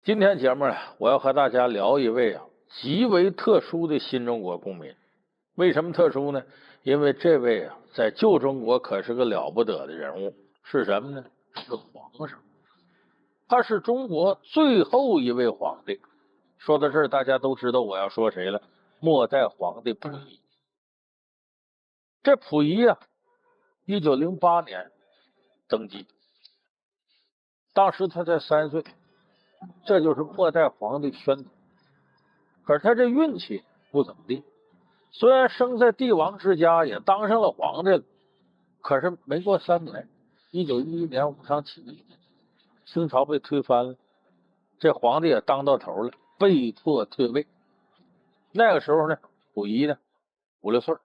今天节目呢，我要和大家聊一位极为特殊的新中国公民。为什么特殊呢？因为这位在旧中国可是个了不得的人物。是什么呢？是皇上。他是中国最后一位皇帝。说到这儿，大家都知道我要说谁了。末代皇帝溥仪。这溥仪1908年登基，当时他才3岁。这就是末代皇帝宣统。可是他这运气不怎么地，虽然生在帝王之家，也当上了皇帝了，可是没过3年，1911年武昌起义，清朝被推翻了，这皇帝也当到头了，被迫退位。那个时候呢，溥仪呢5、6岁，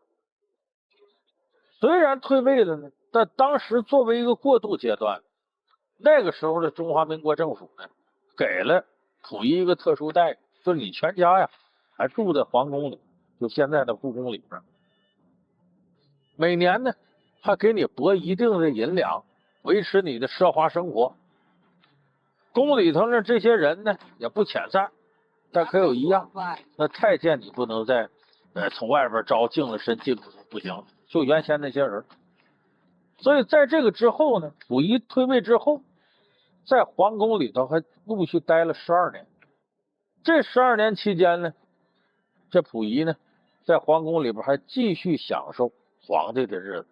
虽然退位了呢，但当时作为一个过渡阶段，那个时候的中华民国政府呢，给了溥仪一个特殊待遇，就是你全家还住在皇宫里，就现在的故宫里边，每年呢还给你拨一定的银两，维持你的奢华生活。宫里头呢这些人呢也不遣散，但可有一样，那太监你不能再从外边招净了身进出，不行，就原先那些人。所以在这个之后呢，溥仪退位之后，在皇宫里头还陆续待了12年。这12年期间呢，这溥仪呢在皇宫里边还继续享受皇帝的日子。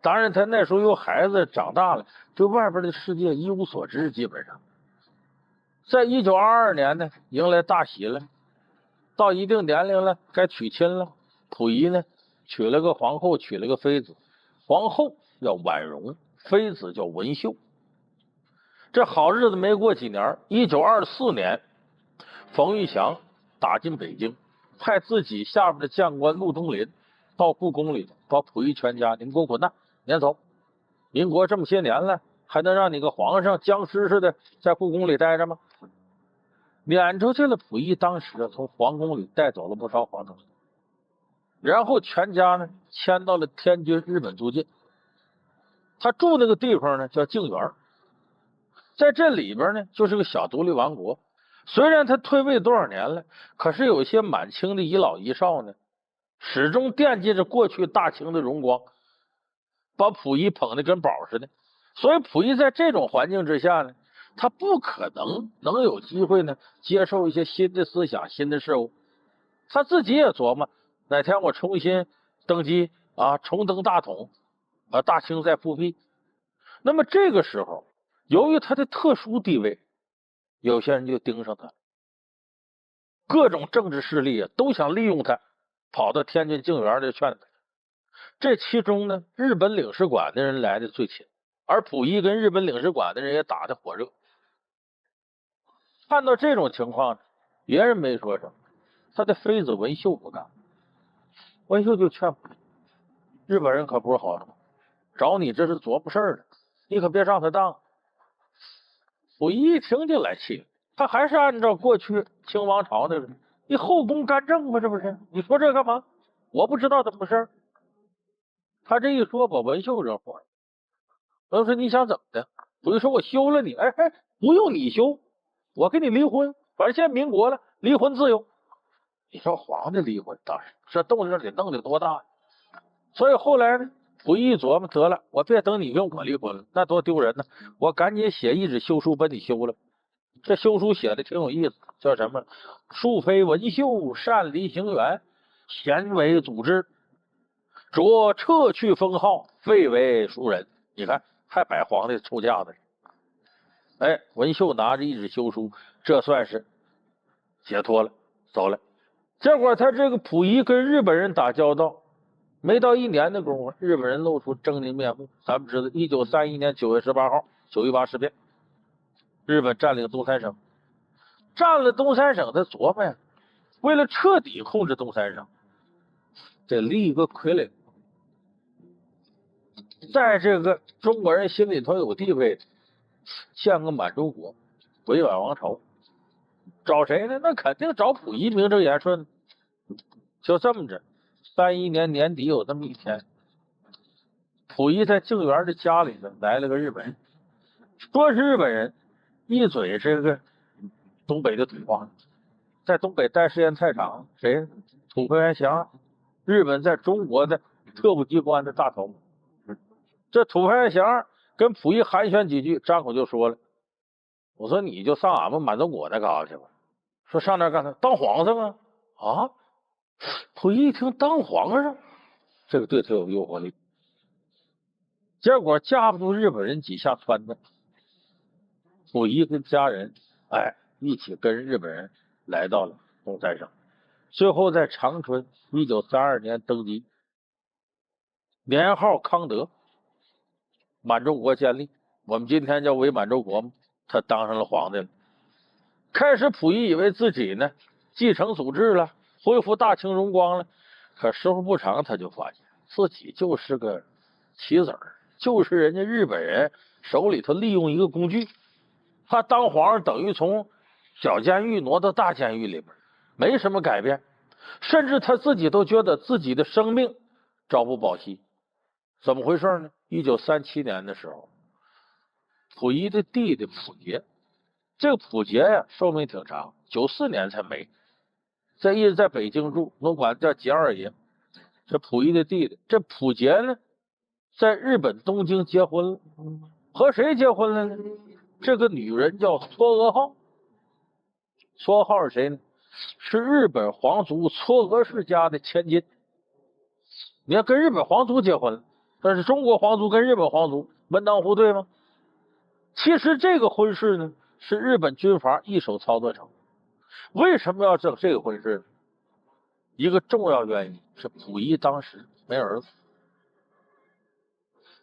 当然他那时候有孩子长大了，对外边的世界一无所知。基本上在1922年呢迎来大喜了，到一定年龄了该娶亲了。溥仪呢娶了个皇后，娶了个妃子，皇后叫婉容，妃子叫文绣。这好日子没过几年，1924年冯玉祥打进北京，派自己下边的将官陆东林到故宫里把溥仪全家您给我滚蛋，撵走。民国这么些年了，还能让你个皇上僵尸似的在故宫里待着吗？撵出去了。溥仪当时从皇宫里带走了不少好东西，然后全家呢迁到了天津日本租界。他住那个地方呢叫静园，在这里边呢就是个小独立王国。虽然他退位多少年了，可是有些满清的遗老遗少呢，始终惦记着过去大清的荣光，把溥仪捧得跟宝似的。所以溥仪在这种环境之下呢，他不可能有机会呢接受一些新的思想、新的事物。他自己也琢磨，哪天我重新登基重登大统，大清再复辟。那么这个时候，由于他的特殊地位，有些人就盯上他，各种政治势力都想利用他，跑到天津静园来劝他。这其中呢，日本领事馆的人来的最勤，而溥仪跟日本领事馆的人也打得火热。看到这种情况，别人没说什么，他的妃子文绣不干。文绣就劝溥仪，日本人可不是好人，找你这是琢磨事儿的，你可别上他当。溥仪一听就来气了，他还是按照过去清王朝那个，你后宫干政吗？这不是？你说这干嘛？我不知道怎么回事。他这一说，把文绣惹火了。文说你想怎么的？溥仪说我休了你，不用你休，我跟你离婚，反正现在民国了，离婚自由。你说皇帝离婚，当然这动静得弄得多大呀！所以后来呢，溥仪一琢磨，得了，我别等你跟我离婚了，那多丢人呢！我赶紧写一纸休书把你休了。这休书写的挺有意思，叫什么？庶妃文绣擅离行辕，咸为组织，着撤去封号，废为庶人。你看，还摆皇帝出架子。文绣拿着一纸休书，这算是解脱了，走了。结果他这个溥仪跟日本人打交道，没到1年的功夫，日本人露出狰狞面目。咱们知道，1931年9月18号9·18事变，日本占领东三省。占了东三省，他琢磨呀，为了彻底控制东三省，得立一个傀儡，在这个中国人心里头有地位，建个满洲国，委婉王朝。找谁呢？那肯定找溥仪，名正言顺。就这么着，31年年底有这么一天，溥仪在静园的家里头来了个日本人，说是日本人，一嘴这个东北的土皇帝，在东北待时间太长，谁？土肥原祥，日本在中国的特务机关的大头。这土肥原祥跟溥仪寒暄几句，张口就说了：“我说你就上俺们满洲国那嘎达去吧。”说上那干啥？当皇上啊！啊！溥仪一听当皇上，这个对他有诱惑力。结果架不住日本人几下撺掇，溥仪跟家人一起跟日本人来到了东三省，最后在长春1932年登基，年号康德，满洲国建立，我们今天叫伪满洲国嘛，他当上了皇帝了。开始溥仪以为自己呢继承祖制了，恢复大清荣光了，可时候不长，他就发现自己就是个棋子儿，就是人家日本人手里头利用一个工具。他当皇上等于从小监狱挪到大监狱里边，没什么改变，甚至他自己都觉得自己的生命朝不保夕。怎么回事呢？1937年的时候，溥仪的弟弟溥杰，这个溥杰呀寿命挺长，94年才没，一直在北京住，我管叫杰二爷。这溥仪的弟弟，这溥杰呢，在日本东京结婚了，和谁结婚了呢？这个女人叫嵯峨号。嵯峨号是谁呢？是日本皇族嵯峨氏家的千金。你要跟日本皇族结婚了，但是中国皇族跟日本皇族门当户对吗？其实这个婚事呢，是日本军阀一手操作成。为什么要整这个婚事呢？一个重要原因是溥仪当时没儿子，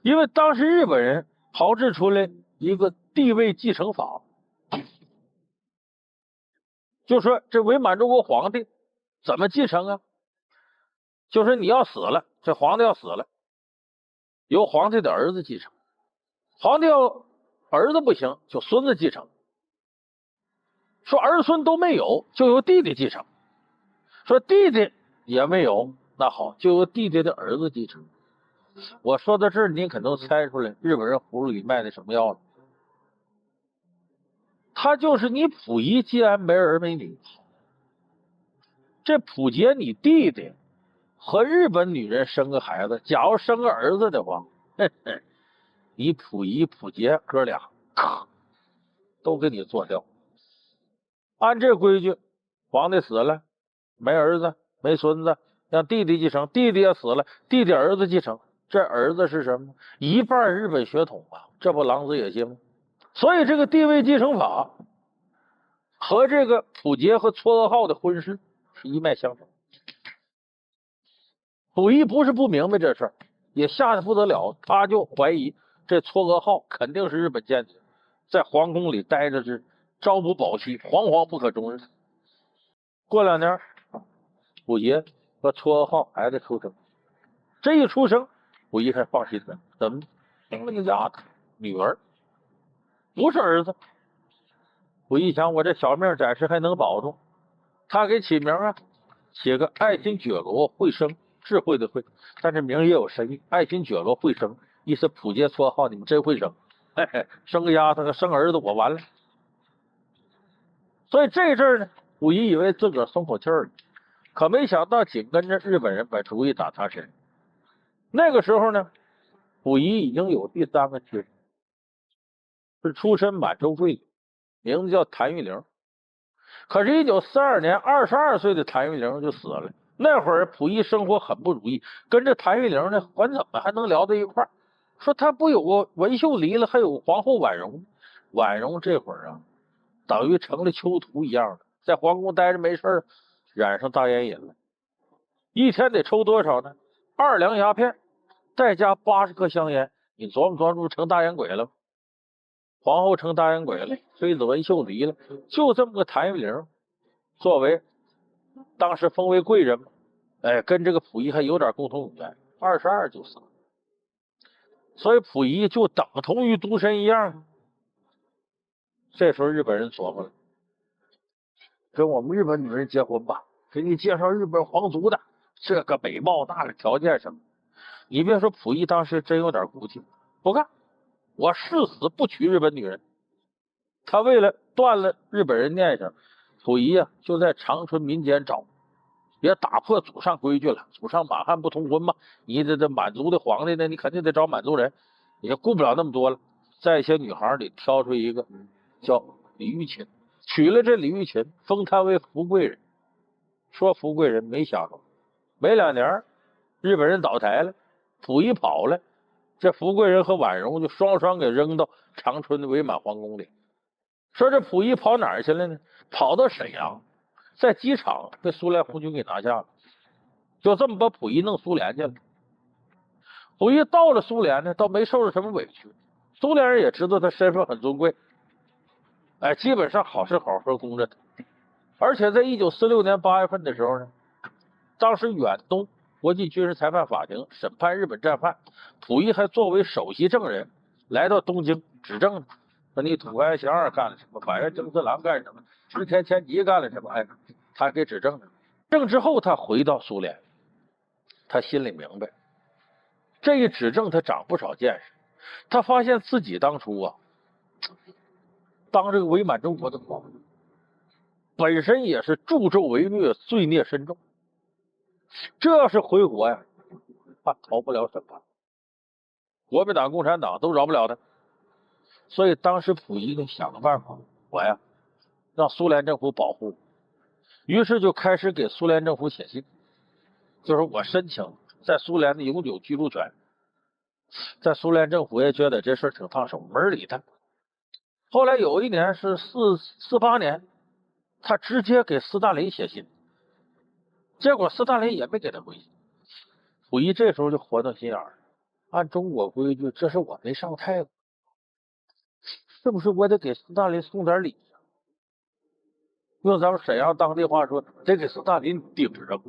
因为当时日本人炮制出来一个帝位继承法，就说这伪满洲国皇帝怎么继承啊？就是你要死了，这皇帝要死了，由皇帝的儿子继承；皇帝要儿子不行，就孙子继承；说儿孙都没有，就由弟弟继承；说弟弟也没有，那好，就由弟弟的儿子继承。我说到这儿，你可能猜出来日本人葫芦里卖的什么药了。他就是你溥仪既然没儿没女，这溥杰你弟弟和日本女人生个孩子，假如生个儿子的话，你溥仪溥杰哥俩咔都给你做掉。按这规矩，皇帝死了没儿子没孙子，让弟弟继承，弟弟也死了，弟弟儿子继承。这儿子是什么？一半日本血统啊，这不狼子野心吗？所以这个地位继承法和这个溥杰和嵯峨号的婚事是一脉相承。溥仪不是不明白这事儿，也吓得不得了，他就怀疑这嵯峨号肯定是日本间谍，在皇宫里待着是朝不保夕，惶惶不可终日。过2年，溥杰和嵯峨号孩子出生，这一出生，溥仪才放心了，怎么生了个丫头女儿，不是儿子。溥仪想，我这小命暂时还能保住，他给起名啊，起个爱新觉罗惠生，智慧的慧，但这名也有深意。爱新觉罗惠生，意思溥杰绰号你们真会生，生个丫头生儿子我完了。所以这阵儿呢，溥仪以为自个儿松口气儿了，可没想到紧跟着日本人把主意打他身上。那个时候呢，溥仪已经有第3个妻子，是出身满洲贵族，名字叫谭玉玲。可是1942年22岁的谭玉玲就死了。那会儿溥仪生活很不如意，跟这谭玉玲呢，管怎么还能聊到一块儿？说他不有个文秀离了，还有皇后婉容。婉容这会儿啊，等于成了囚徒一样的，在皇宫待着没事，染上大烟瘾了，一天得抽多少呢？2两鸦片，再加80颗香烟。你琢磨琢磨，成大烟鬼了。皇后成大烟鬼了，妃子文秀离了，就这么个谭玉玲，作为当时封为贵人嘛，跟这个溥仪还有点共同语言，22就死了。所以溥仪就等同于独身一样。这时候日本人琢磨了，跟我们日本女人结婚吧，给你介绍日本皇族的，这个美貌那个条件什么。你别说，溥仪当时真有点骨气，不干，我誓死不娶日本女人。他为了断了日本人念想，溥仪啊就在长春民间找，也打破祖上规矩了。祖上满汉不通婚嘛，你这满族的皇帝呢，你肯定得找满族人，也顾不了那么多了。在一些女孩里挑出一个叫李玉琴，娶了这李玉琴，封她为福贵人。说福贵人，没想到没2年，日本人倒台了，溥仪跑了，这福贵人和婉容就双双给扔到长春的伪满皇宫里。说这溥仪跑哪儿去了呢？跑到沈阳，在机场被苏联红军给拿下了，就这么把溥仪弄苏联去了。溥仪到了苏联呢，倒没受着什么委屈，苏联人也知道他身份很尊贵，哎，基本上好吃好喝供着他。而且在1946年8月份的时候呢，当时远东国际军事裁判法庭审判日本战犯，溥仪还作为首席证人来到东京指证，说你土安祥二干了什么，板垣征四郎干什么，织田千吉干了什么，哎，他给指证了。证之后，他回到苏联，他心里明白，这一指证他长不少见识。他发现自己当初啊，当这个伪满洲国的皇帝，本身也是助纣为虐，罪孽深重。这要是回国呀，他逃不了审判，国民党、共产党都饶不了他。所以当时溥仪呢想个办法，我呀让苏联政府保护，于是就开始给苏联政府写信，就是我申请在苏联的永久居住权。在苏联政府也觉得这事挺烫手，没人理他。后来有一年是48年，他直接给斯大林写信，结果斯大林也没给他回信。溥仪这时候就活到心眼儿，按中国规矩，这是我没上太子，是不是我得给斯大林送点礼？用咱们沈阳当地话说，得给斯大林顶着。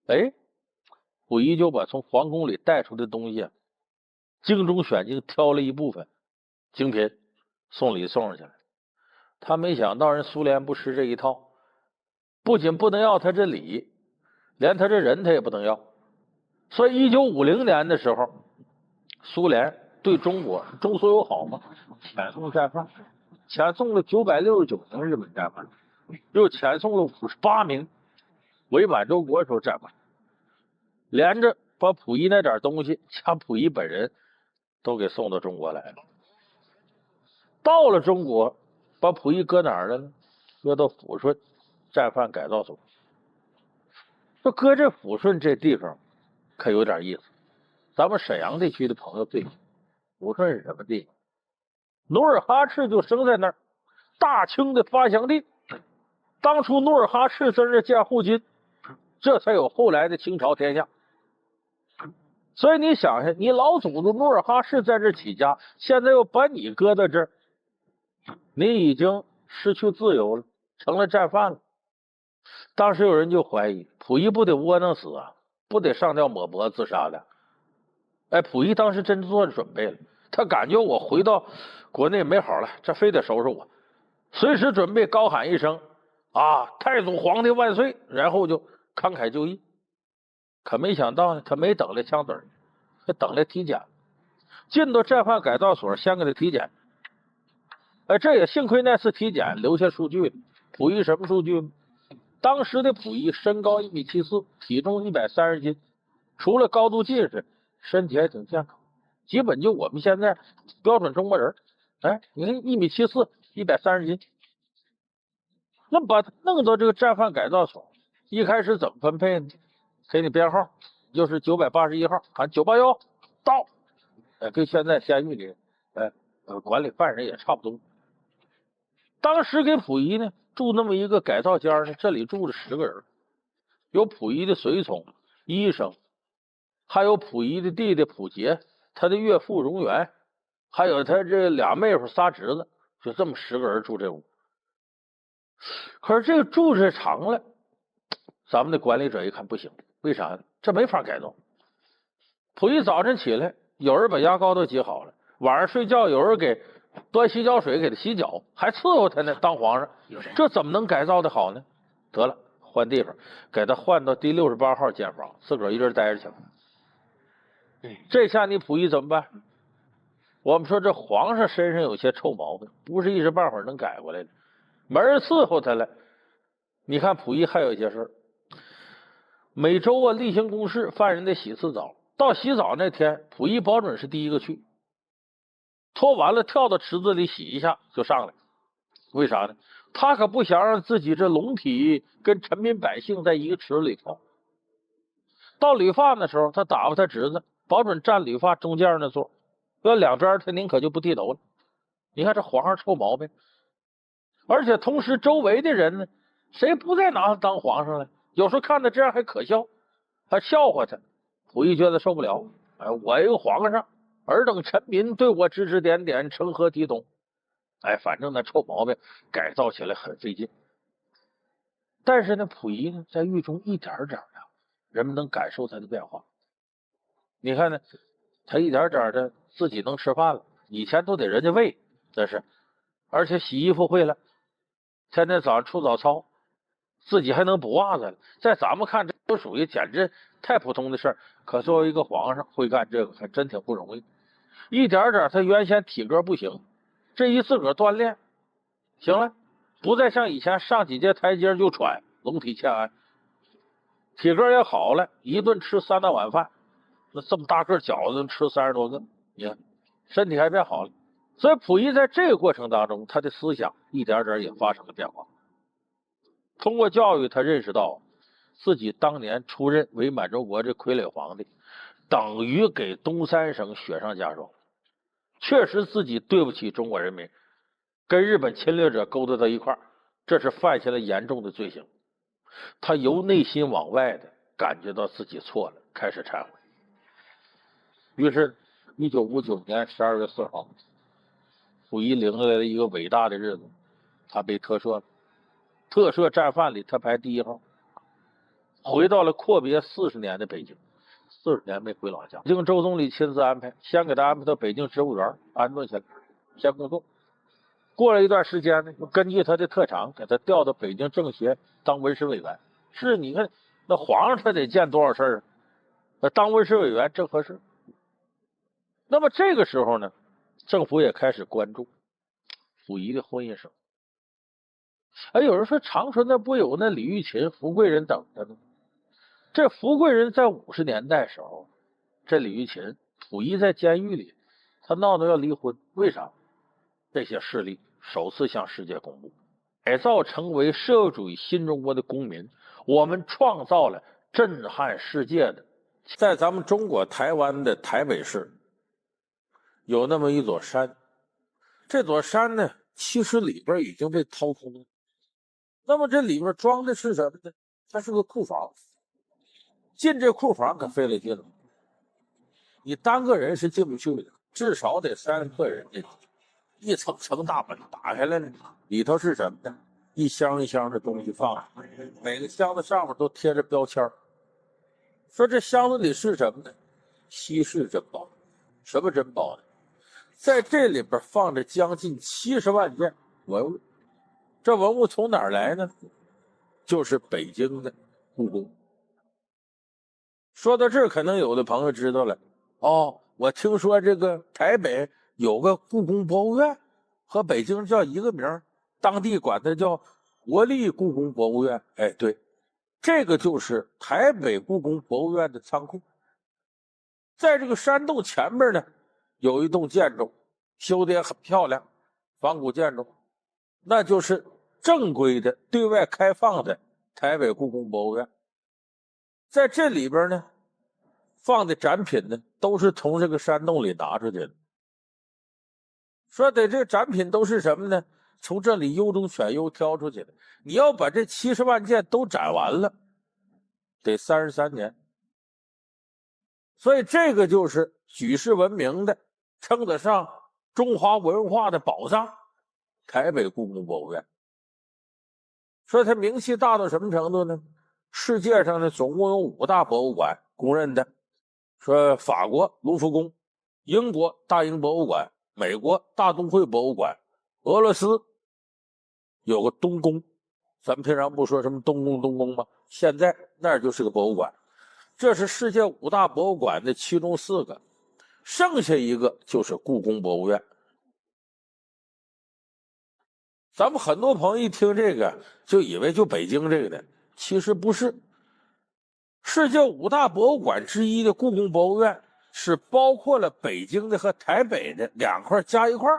哎，溥仪就把从皇宫里带出的东西精中选精，挑了一部分精品送礼送上去了。他没想到人苏联不吃这一套，不仅不能要他这礼，连他这人他也不能要。所以1950年的时候，苏联对中国中苏友好嘛，遣送战犯，遣送了969名日本战犯，又遣送了58名伪满洲国时候战犯，连着把溥仪那点东西加溥仪本人都给送到中国来了。到了中国，把溥仪搁哪儿了呢？搁到抚顺战犯改造所。说搁这抚顺这地方可有点意思，咱们沈阳地区的朋友对，抚顺是什么地方？努尔哈赤就生在那儿，大清的发祥地。当初努尔哈赤在这建后金，这才有后来的清朝天下。所以你想想，你老祖宗努尔哈赤在这起家，现在又把你搁到这儿，你已经失去自由了，成了战犯了。当时有人就怀疑，溥仪不得窝囊死啊，不得上吊抹脖自杀的。哎，溥仪当时真做着准备了，他感觉我回到国内没好了，这非得收拾我，随时准备高喊一声啊，太祖皇帝万岁，然后就慷慨就义。可没想到呢，他没等来枪子儿，他等来体检，进到战犯改造所，先给他体检。哎，这也幸亏那次体检留下数据了。溥仪什么数据？当时的溥仪身高1.74米，体重130斤，除了高度近视，身体还挺健康，基本就我们现在标准中国人。哎，你看1.74米，130斤，那么把他弄到这个战犯改造所，一开始怎么分配呢？给你编号，就是981号，喊981到，跟现在监狱里管理犯人也差不多。当时给溥仪呢住那么一个改造间呢，这里住着10个人，有溥仪的随从、医生，还有溥仪的弟弟溥杰，他的岳父荣源，还有他这俩妹夫仨侄子，就这么10个人住这屋。可是这个住这长了，咱们的管理者一看不行，为啥呢？这没法改造。溥仪早晨起来，有人把牙膏都挤好了，晚上睡觉有人给端洗脚水给他洗脚，还伺候他呢。当皇上，这怎么能改造的好呢？得了，换地方，给他换到第68号监房，自个儿一人待着去了。这下你溥仪怎么办？我们说这皇上身上有些臭毛病，不是一时半会儿能改过来的，没人伺候他了。你看溥仪还有一些事儿，每周啊例行公事，犯人得洗次澡。到洗澡那天，溥仪保准是第一个去，脱完了跳到池子里洗一下就上来。为啥呢？他可不想让自己这龙体跟臣民百姓在一个池子里泡。到理发的时候，他打发他侄子，保准站理发中间那座，要两边他宁可就不低头了。你看这皇上臭毛病，而且同时周围的人呢，谁不再拿他当皇上了？有时候看他这样还可笑，还笑话他。溥仪觉得受不了，哎，我一个皇上，尔等臣民对我指指点点，成何体统？哎，反正那臭毛病改造起来很费劲。但是呢，溥仪呢，在狱中一点点的，人们能感受他的变化。你看呢，他一点点的自己能吃饭了，以前都得人家喂，这是，而且洗衣服会了，天天早上出早操，自己还能补袜子了。在咱们看，这都属于简直太普通的事儿。可作为一个皇上，会干这个还真挺不容易。一点点，他原先体格不行，这一自个儿锻炼，行了，不再像以前上几阶台阶就喘，龙体欠安，体格也好了，一顿吃3大碗饭，那这么大个饺子能吃30多个，你看身体还变好了。所以溥仪在这个过程当中，他的思想一点点也发生了变化。通过教育，他认识到自己当年出任伪满洲国这傀儡皇帝，等于给东三省雪上加霜，确实自己对不起中国人民，跟日本侵略者勾搭到一块儿，这是犯下了严重的罪行。他由内心往外的感觉到自己错了，开始忏悔。于是1959年12月4号，溥仪领下来了一个伟大的日子，他被特赦了。特赦战犯里他排第1号，回到了阔别40年的北京，40年没回老家。经周总理亲自安排，先给他安排到北京植物园安顿下来，先工作。过了一段时间呢，根据他的特长，给他调到北京政协当文史委员。是，你看那皇上他得见多少事儿啊？当文史委员正合适。那么这个时候呢，政府也开始关注溥仪的婚姻生活。哎，有人说长春那不有那李玉琴、福贵人等着呢？这福贵人在50年代时候，这李玉琴，溥仪在监狱里，他闹着要离婚，为啥？这些势力首次向世界公布，改造成为社会主义新中国的公民，我们创造了震撼世界的。在咱们中国台湾的台北市，有那么一座山，这座山呢，其实里边已经被掏空了。那么这里边装的是什么呢？它是个库房。进这库房可费了劲了，你单个人是进不去的，至少得3个人进去。一层层大门打开来呢，里头是什么呢？一箱一箱的东西放着，每个箱子上面都贴着标签。说这箱子里是什么呢？稀世珍宝。什么珍宝呢？在这里边放着将近70万件文物。这文物从哪儿来呢？就是北京的故宫。说到这儿，可能有的朋友知道了，哦，我听说这个台北有个故宫博物院，和北京叫一个名，当地管它叫国立故宫博物院。哎，对，这个就是台北故宫博物院的仓库。在这个山洞前面呢，有一栋建筑，修得也很漂亮，仿古建筑，那就是正规的对外开放的台北故宫博物院。在这里边呢，放的展品呢，都是从这个山洞里拿出去的。说的这展品都是什么呢？从这里优中选优挑出去的。你要把这70万件都展完了，得33年。所以这个就是举世闻名的，称得上中华文化的宝藏——台北故宫博物院。说它名气大到什么程度呢？世界上呢，总共有5大博物馆公认的。说法国卢浮宫，英国大英博物馆，美国大都会博物馆，俄罗斯有个东宫，咱们平常不说什么东宫吗？现在那儿就是个博物馆。这是世界5大博物馆的其中4个。剩下一个就是故宫博物院。咱们很多朋友一听这个就以为就北京这个的，其实不是。世界5大博物馆之一的故宫博物院是包括了北京的和台北的2块加一块，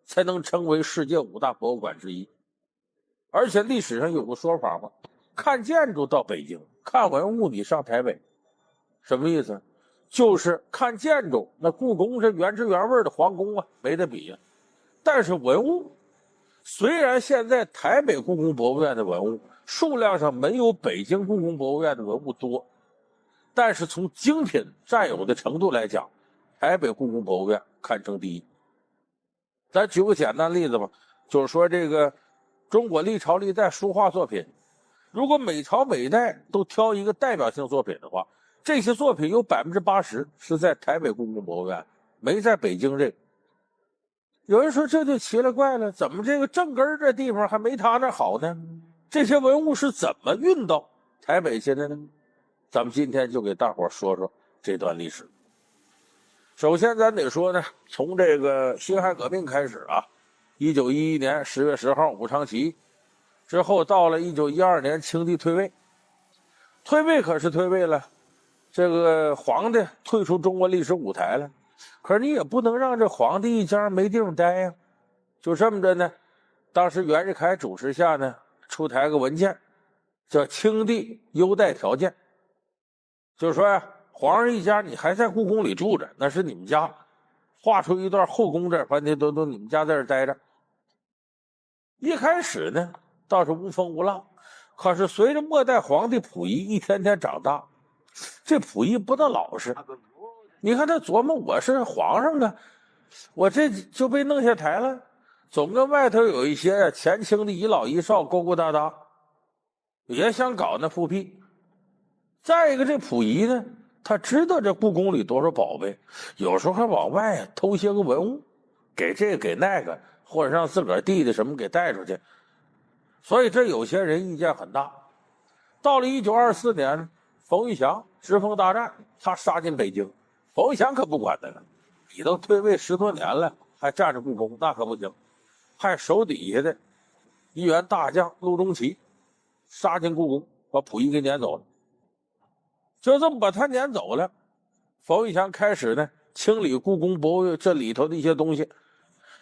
才能称为世界5大博物馆之一。而且历史上有个说法嘛，看建筑到北京，看文物你上台北。什么意思？就是看建筑，那故宫是原汁原味的皇宫啊，没得比啊。但是文物，虽然现在台北故宫博物院的文物数量上没有北京故宫博物院的文物多，但是从精品占有的程度来讲，台北故宫博物院堪称第一。咱举个简单例子吧，就是说这个中国历朝历代书画作品，如果每朝每代都挑一个代表性作品的话，这些作品有80%是在台北故宫博物院，没在北京这个。有人说这就奇了怪了，怎么这个正根这地方还没他那好呢？这些文物是怎么运到台北去的呢？咱们今天就给大伙说说这段历史。首先咱得说呢，从这个辛亥革命开始啊，1911年10月10号武昌起义之后，到了1912年清帝退位。退位可是退位了，这个皇帝退出中国历史舞台了，可是你也不能让这皇帝一家没地方待呀。就这么着呢，当时袁世凯主持下呢，出台个文件叫清帝优待条件，就是说呀，皇上一家你还在故宫里住着，那是你们家，划出一段后宫这反正都你们家在这待着。一开始呢倒是无风无浪，可是随着末代皇帝溥仪一天天长大，这溥仪不大老实。你看他琢磨，我是皇上啊，我这就被弄下台了，总跟外头有一些前清的遗老遗少勾勾搭搭，也想搞那复辟。再一个，这溥仪呢，他知道这故宫里多少宝贝，有时候还往外偷些个文物，给这个给那个，或者让自个儿弟弟什么给带出去。所以这有些人意见很大。到了1924年，冯玉祥直奉大战，他杀进北京，冯玉祥可不管他了，你都退位10多年了，还站着故宫，那可不行，派手底下的一员大将陆中奇杀进故宫，把溥仪给撵走了。就这么把他撵走了，冯玉祥开始呢清理故宫博物院这里头的一些东西，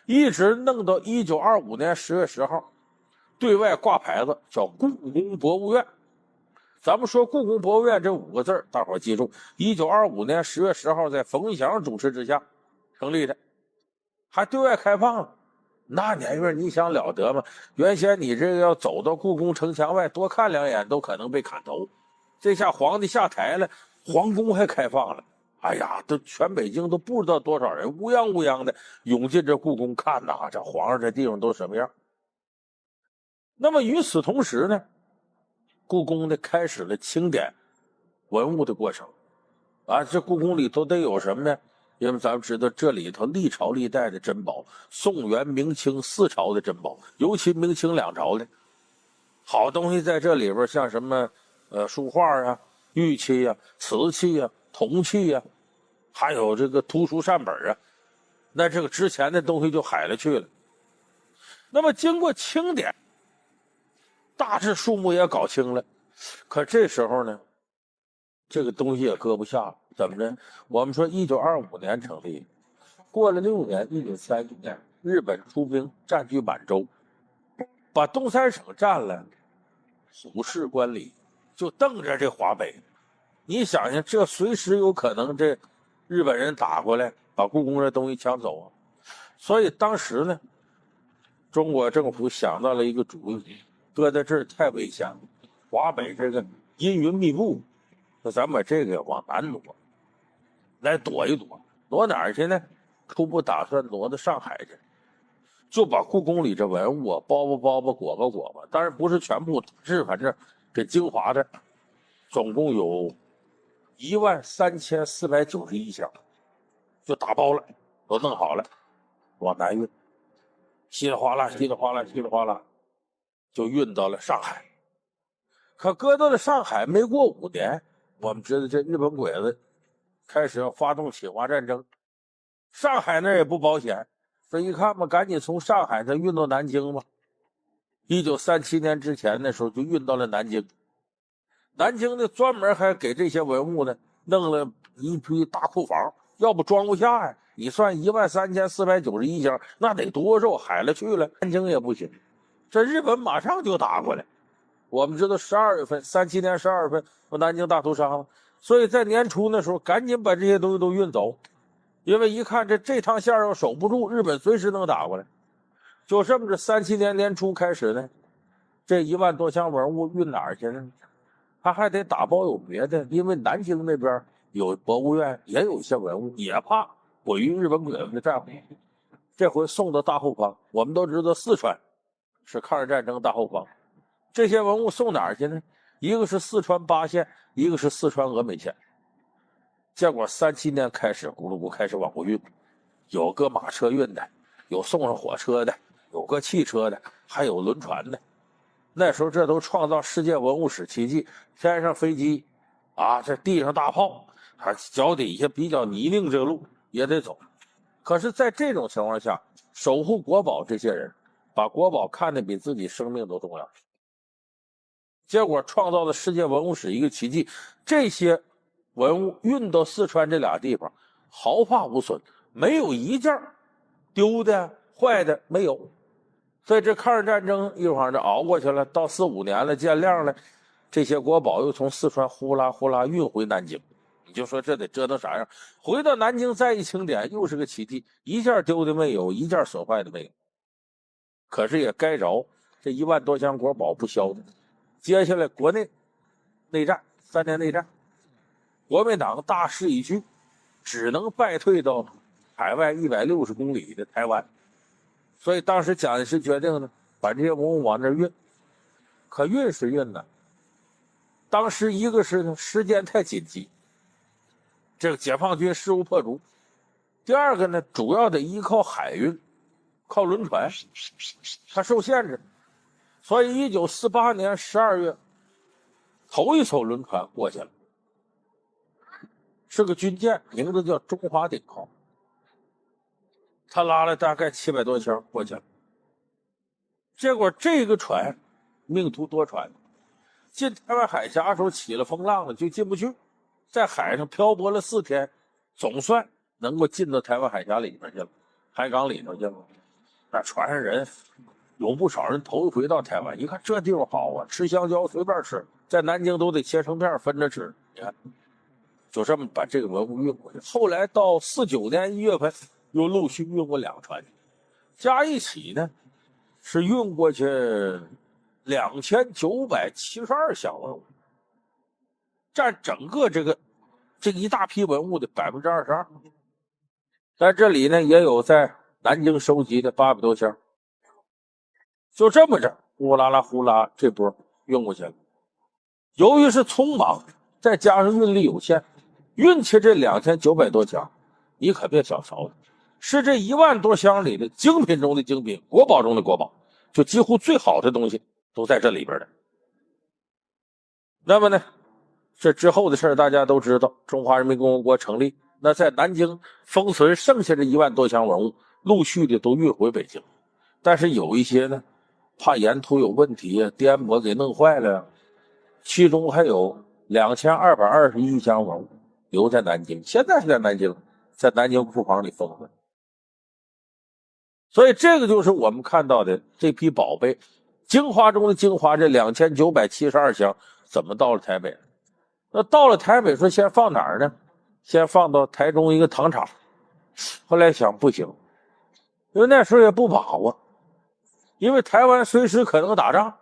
一直弄到1925年10月10号，对外挂牌子叫故宫博物院。咱们说故宫博物院这5个字，大伙记住，1925年10月10号在冯玉祥主持之下成立的，还对外开放了。那年月你想了得吗？原先你这个要走到故宫城墙外多看2眼都可能被砍头，这下皇帝下台了，皇宫还开放了，哎呀，都全北京都不知道多少人乌泱乌泱的涌进这故宫看呐，这皇上这地方都什么样。那么与此同时呢，故宫呢开始了清点文物的过程啊。这故宫里头得有什么呢？因为咱们知道这里头历朝历代的珍宝，宋元明清4朝的珍宝，尤其明清2朝的好东西在这里边，像什么书画啊、玉器啊、瓷器啊、铜器啊，还有这个图书善本啊，那这个值钱的东西就海了去了。那么经过清点，大致数目也搞清了，可这时候呢，这个东西也搁不下了。怎么着？我们说1925年成立，过了6年，1930年，日本出兵占据满洲，把东三省占了，虎视观礼，就瞪着这华北。你想想，这随时有可能这日本人打过来，把故宫这东西抢走啊。所以当时呢，中国政府想到了一个主意，搁在这儿太危险了，华北这个阴云密布，那咱把这个往南挪，来躲一躲。挪哪儿去呢？初步打算挪到上海去，就把故宫里这文物啊包吧裹吧，当然不是全部，是反正这精华的，总共有13491箱，就打包了，都弄好了，往南运，稀里哗啦就运到了上海。可搁到了上海没过5年，我们知道这日本鬼子开始要发动侵华战争，上海那也不保险，这一看吧，赶紧从上海再运到南京吧。1937年之前的时候就运到了南京。南京呢，专门还给这些文物呢弄了一批大库房，要不装不下呀。你算13491箱，那得多少海了去了。南京也不行，这日本马上就打过来。我们知道12月份，37年12月份不南京大屠杀吗？所以在年初那时候赶紧把这些东西都运走，因为一看这趟线要守不住，日本随时能打过来。就这么着，37年年初开始呢，这1万多箱文物运哪儿去呢？他还得打包有别的，因为南京那边有博物院，也有一些文物，也怕毁于日本鬼子的战火。这回送到大后方，我们都知道四川是抗日战争大后方，这些文物送哪儿去呢？一个是四川巴县，一个是四川峨眉县。结果37年开始，咕噜咕开始往回运，有个马车运的，有送上火车的，有个汽车的，还有轮船的。那时候这都创造世界文物史奇迹，天上飞机啊，这地上大炮，还脚底下比较泥泞这个路也得走。可是在这种情况下，守护国宝这些人把国宝看得比自己生命都重要，结果创造了世界文物史一个奇迹。这些文物运到四川这俩地方毫发无损，没有一件丢的坏的没有。所以这抗日战争一会儿就熬过去了，到45年了，见亮了，这些国宝又从四川呼啦呼啦运回南京。你就说这得折腾啥样？回到南京再一清点，又是个奇迹，一件丢的没有，一件损坏的没有。可是也该着这1万多箱国宝不消的。接下来国内内战，3年内战，国民党大势已去，只能败退到海外160公里的台湾。所以当时蒋介石决定呢，把这些文物往那运。可运是运呢，当时一个是时间太紧急，这个解放军势如破竹；第二个呢，主要得依靠海运，靠轮船，它受限制。所以1948年12月，头一艘轮船过去了，是个军舰，名字叫中华鼎号。他拉了大概700多箱过去了，结果这个船命途多舛，进台湾海峡的时候起了风浪了，就进不去，在海上漂泊了4天，总算能够进到台湾海峡里面去了，海港里头去了。那船上人有不少人头一回到台湾，一看这地方好啊，吃香蕉随便吃，在南京都得切成片分着吃。你看，就这么把这个文物运过去。后来到49年1月份。又陆续运过2船，加一起呢是运过去2972箱文物，占整个这个一大批文物的22%。在这里呢，也有在南京收集的800多箱。就这么着，呼啦啦呼啦，这波运过去了。由于是匆忙，再加上运力有限，运气这2900多箱，你可别小瞧了。是这1万多箱里的精品中的精品，国宝中的国宝，就几乎最好的东西都在这里边的。那么呢，这之后的事大家都知道，中华人民共和国成立，那在南京封存剩下的1万多箱文物，陆续的都运回北京。但是有一些呢，怕沿途有问题啊，颠簸给弄坏了，其中还有2221箱文物留在南京，现在是在南京，在南京库房里封着。所以这个就是我们看到的这批宝贝，精华中的精华，这2972箱怎么到了台北？那到了台北说先放哪儿呢？先放到台中一个糖厂。后来想不行，因为那时候也不把握，因为台湾随时可能打仗，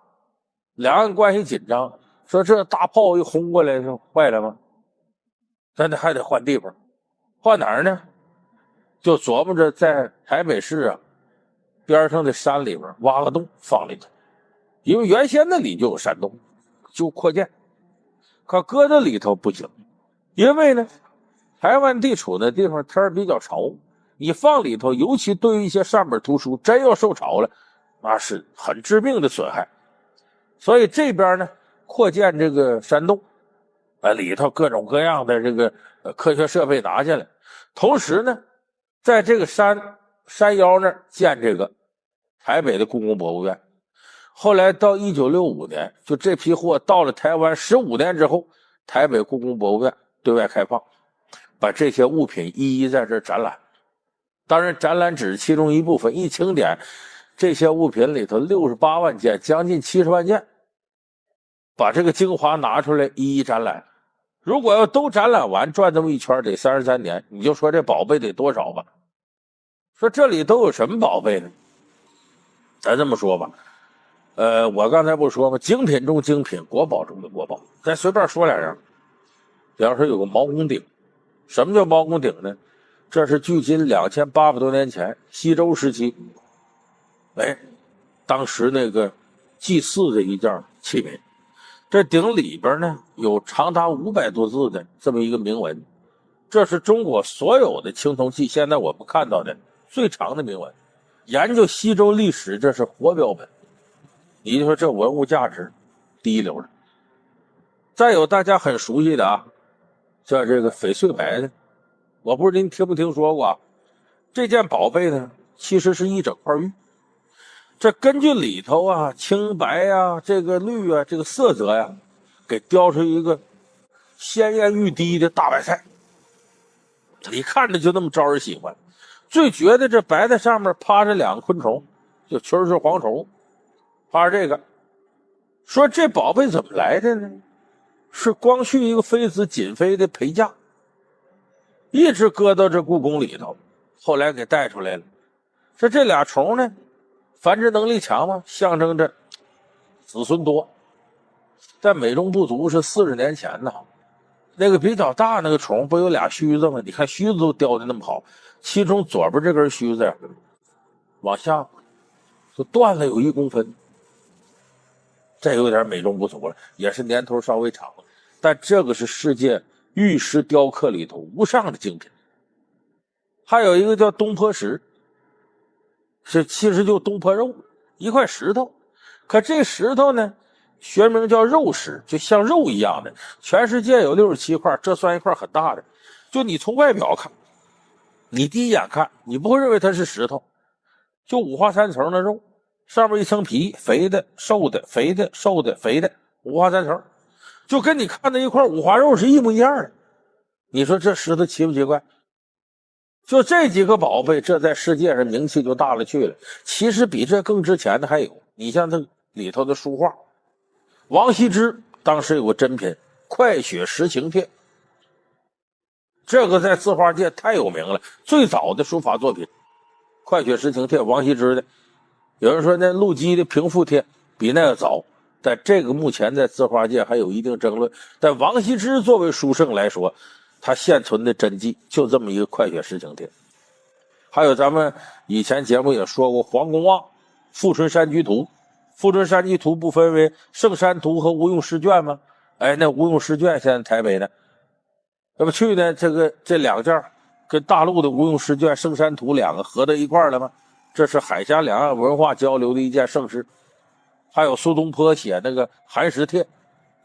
两岸关系紧张，说这大炮一轰过来就坏了吗？咱还得换地方，换哪儿呢？就琢磨着在台北市啊边上的山里边挖个洞放里头，因为原先那里就有山洞，就扩建。可搁在里头不行，因为呢，台湾地处的地方天比较潮，你放里头，尤其对于一些善本图书，真要受潮了，那是很致命的损害。所以这边呢，扩建这个山洞，里头各种各样的这个科学设备拿下来，同时呢，在这个山腰那儿建这个台北的故宫博物院。后来到1965年，就这批货到了台湾15年之后，台北故宫博物院对外开放，把这些物品一一在这展览。当然展览只是其中一部分，一清点这些物品里头68万件，将近70万件，把这个精华拿出来一一展览。如果要都展览完，转这么一圈得33年，你就说这宝贝得多少吧。说这里都有什么宝贝呢？咱这么说吧，我刚才不说吗？精品中精品，国宝中的国宝。咱随便说两样，比方说有个毛公鼎。什么叫毛公鼎呢？这是距今2800多年前西周时期，当时那个祭祀的一件器皿。这鼎里边呢有长达500多字的这么一个铭文，这是中国所有的青铜器现在我们看到的最长的铭文。研究西周历史，这是活标本。你就说这文物价值第一流的。再有大家很熟悉的啊，叫这个翡翠白的，我不知道您听没听说过啊。这件宝贝呢其实是一整块玉，这根据里头啊青白啊这个绿啊这个色泽呀，给雕出一个鲜艳欲滴的大白菜，你看着就那么招人喜欢。最绝的，这白菜上面趴着2个昆虫，就蛐蛐蝗虫，趴着这个。说这宝贝怎么来的呢？是光绪一个妃子瑾妃的陪嫁，一直搁到这故宫里头，后来给带出来了。说这俩虫呢繁殖能力强嘛，象征着子孙多。但美中不足是40年前呢，那个比较大那个虫不有俩须子吗？你看须子都雕的那么好，其中左边这根须子往下就断了有1公分，这有点美中不足了，也是年头稍微长了。但这个是世界玉石雕刻里头无上的精品。还有一个叫东坡石，其实就东坡肉，一块石头。可这石头呢学名叫肉石，就像肉一样的，全世界有67块，这算一块很大的。就你从外表看，你第一眼看你不会认为它是石头，就5花3层的肉，上面一层皮，肥的瘦的，肥的瘦的，肥的，5花3层，就跟你看的一块五花肉是一模一样的。你说这石头奇不奇怪？就这几个宝贝，这在世界上名气就大了去了。其实比这更值钱的还有，你像这里头的书画，王羲之当时有个珍品《快雪时晴帖》，这个在字画界太有名了，最早的书法作品《快雪时晴帖》，王羲之的。有人说那陆机的《平复帖》比那个早，但这个目前在字画界还有一定争论。但王羲之作为书圣来说，他现存的真迹就这么一个《快雪时晴帖》。还有咱们以前节目也说过黄公望《富春山居图》，《富春山居图》不分为圣山图和吴用诗卷吗？那吴用诗卷现在台北呢，那么去呢这2件跟大陆的吴用诗卷、圣山图2个合到一块了吗？这是海峡两岸文化交流的一件盛事。还有苏东坡写那个《寒食帖》，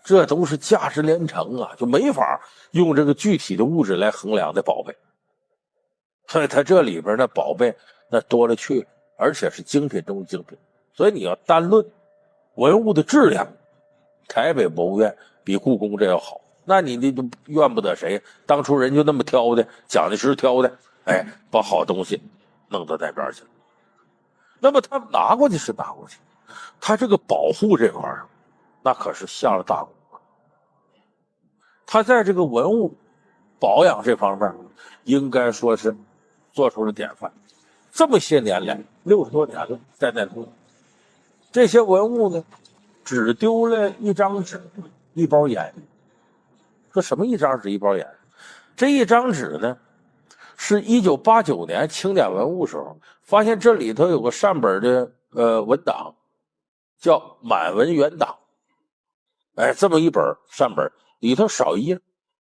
这都是价值连城啊，就没法用这个具体的物质来衡量的宝贝。所以它这里边的宝贝那多了去了，而且是精品中的精品。所以你要单论文物的质量，台北博物院比故宫这要好。那你就怨不得谁，当初人就那么挑的，蒋介石挑的，把好东西弄到那边去了。那么他拿过去是拿过去，他这个保护这块那可是下了大功夫。他在这个文物保养这方面应该说是做出了典范。这么些年来60多年了，在那做这些文物呢，只丢了1张纸1包盐。说什么1张纸1包盐？这1张纸呢是1989年清点文物时候发现这里头有个善本的文档，叫满文原档。这么一本善本里头少一页，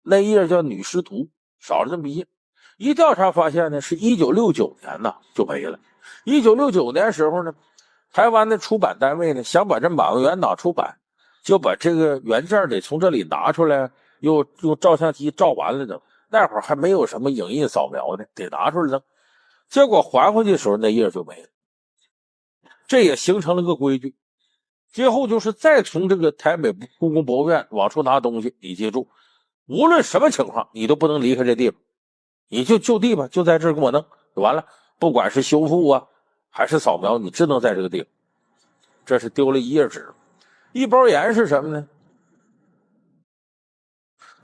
那一页叫女师图，少了这么一页。一调查发现呢，是1969年呢就没了。1969年时候呢，台湾的出版单位呢想把这满文原档出版，就把这个原件得从这里拿出来，又用照相机照完了的。那会儿还没有什么影印扫描的，得拿出来的。结果还回去的时候那页就没了。这也形成了个规矩，今后就是再从这个台北故宫博物院往出拿东西，你记住，无论什么情况你都不能离开这地方，你就地吧，就在这儿给我弄就完了，不管是修复啊还是扫描，你只能在这个地方。这是丢了一页纸。一包盐是什么呢？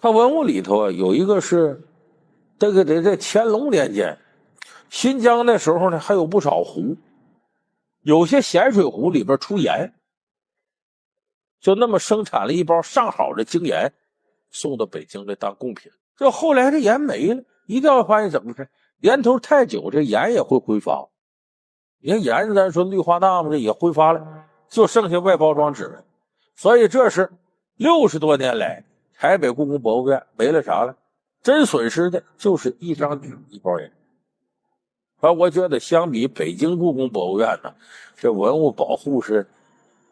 它文物里头啊有一个是这个得在乾隆年间，新疆那时候呢还有不少湖，有些咸水湖里边出盐，就那么生产了一包上好的精盐，送到北京来当贡品。就后来这盐没了，一调查发现怎么回事？年头太久，这盐也会挥发。你看盐，咱说氯化钠嘛，这也挥发了，就剩下外包装纸了。所以这是60多年来台北故宫博物院没了啥了，真损失的就是一张纸一包盐。反正我觉得相比北京故宫博物院呢，这文物保护是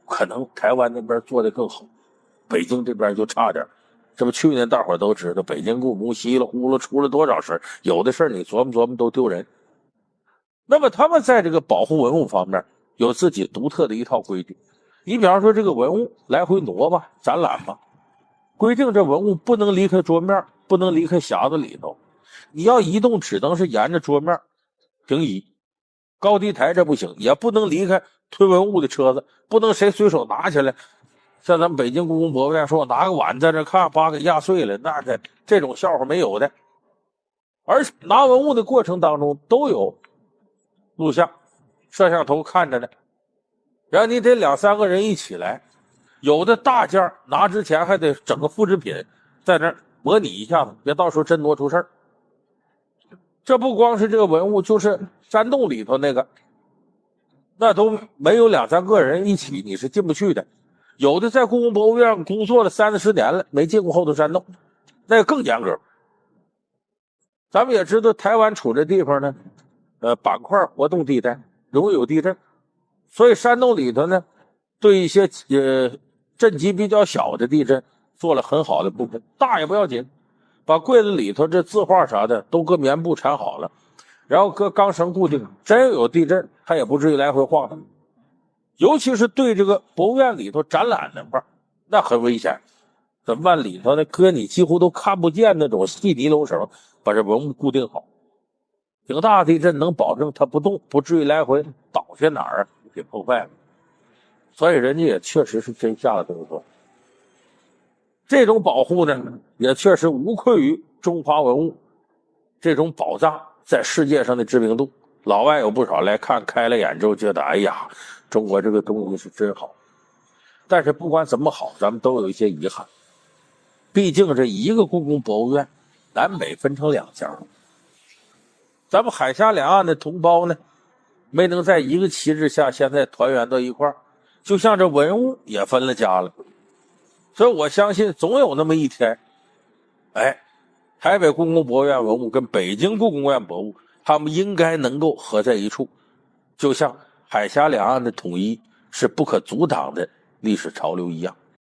可能台湾那边做的更好，北京这边就差点。这不去年大伙都知道北京故宫稀里呼噜出了多少事，有的事你琢磨琢磨都丢人。那么他们在这个保护文物方面有自己独特的一套规矩。你比方说这个文物来回挪吧，展览吧，规定这文物不能离开桌面，不能离开匣子里头，你要移动只能是沿着桌面平移，高低台这不行，也不能离开推文物的车子，不能谁随手拿起来。像咱们北京故宫博物院说我拿个碗在这看，把给压碎了，那这种笑话没有的。而拿文物的过程当中都有录像摄像头看着呢，然后你得2、3个人一起来，有的大件拿之前还得整个复制品在那模拟一下子，别到时候真挪出事儿。这不光是这个文物，就是山洞里头那个，那都没有2、3个人一起你是进不去的。有的在故宫博物院工作了30-40年了，没进过后头山洞，那更严格。咱们也知道台湾处这地方呢，板块活动地带，容易有地震，所以山洞里头呢，对一些震级比较小的地震做了很好的部分，大也不要紧，把柜子里头这字画啥的都搁棉布缠好了，然后搁钢绳固定，真有地震它也不至于来回晃荡。尤其是对这个博物院里头展览那块那很危险，怎么办？里头呢搁你几乎都看不见那种细尼龙绳，把这文物固定好，挺大的地震能保证它不动，不至于来回倒下哪儿给破坏了。所以人家也确实是真下了功夫。这种保护呢，也确实无愧于中华文物这种宝藏在世界上的知名度。老外有不少来看，开了眼之后觉得哎呀，中国这个东西是真好。但是不管怎么好，咱们都有一些遗憾，毕竟这一个故宫博物院南北分成2家，咱们海峡两岸的同胞呢没能在一个旗帜下现在团圆到一块儿，就像这文物也分了家了。所以我相信总有那么一天，台北故宫博物院文物跟北京故宫院博物他们应该能够合在一处，就像海峡两岸的统一是不可阻挡的历史潮流一样。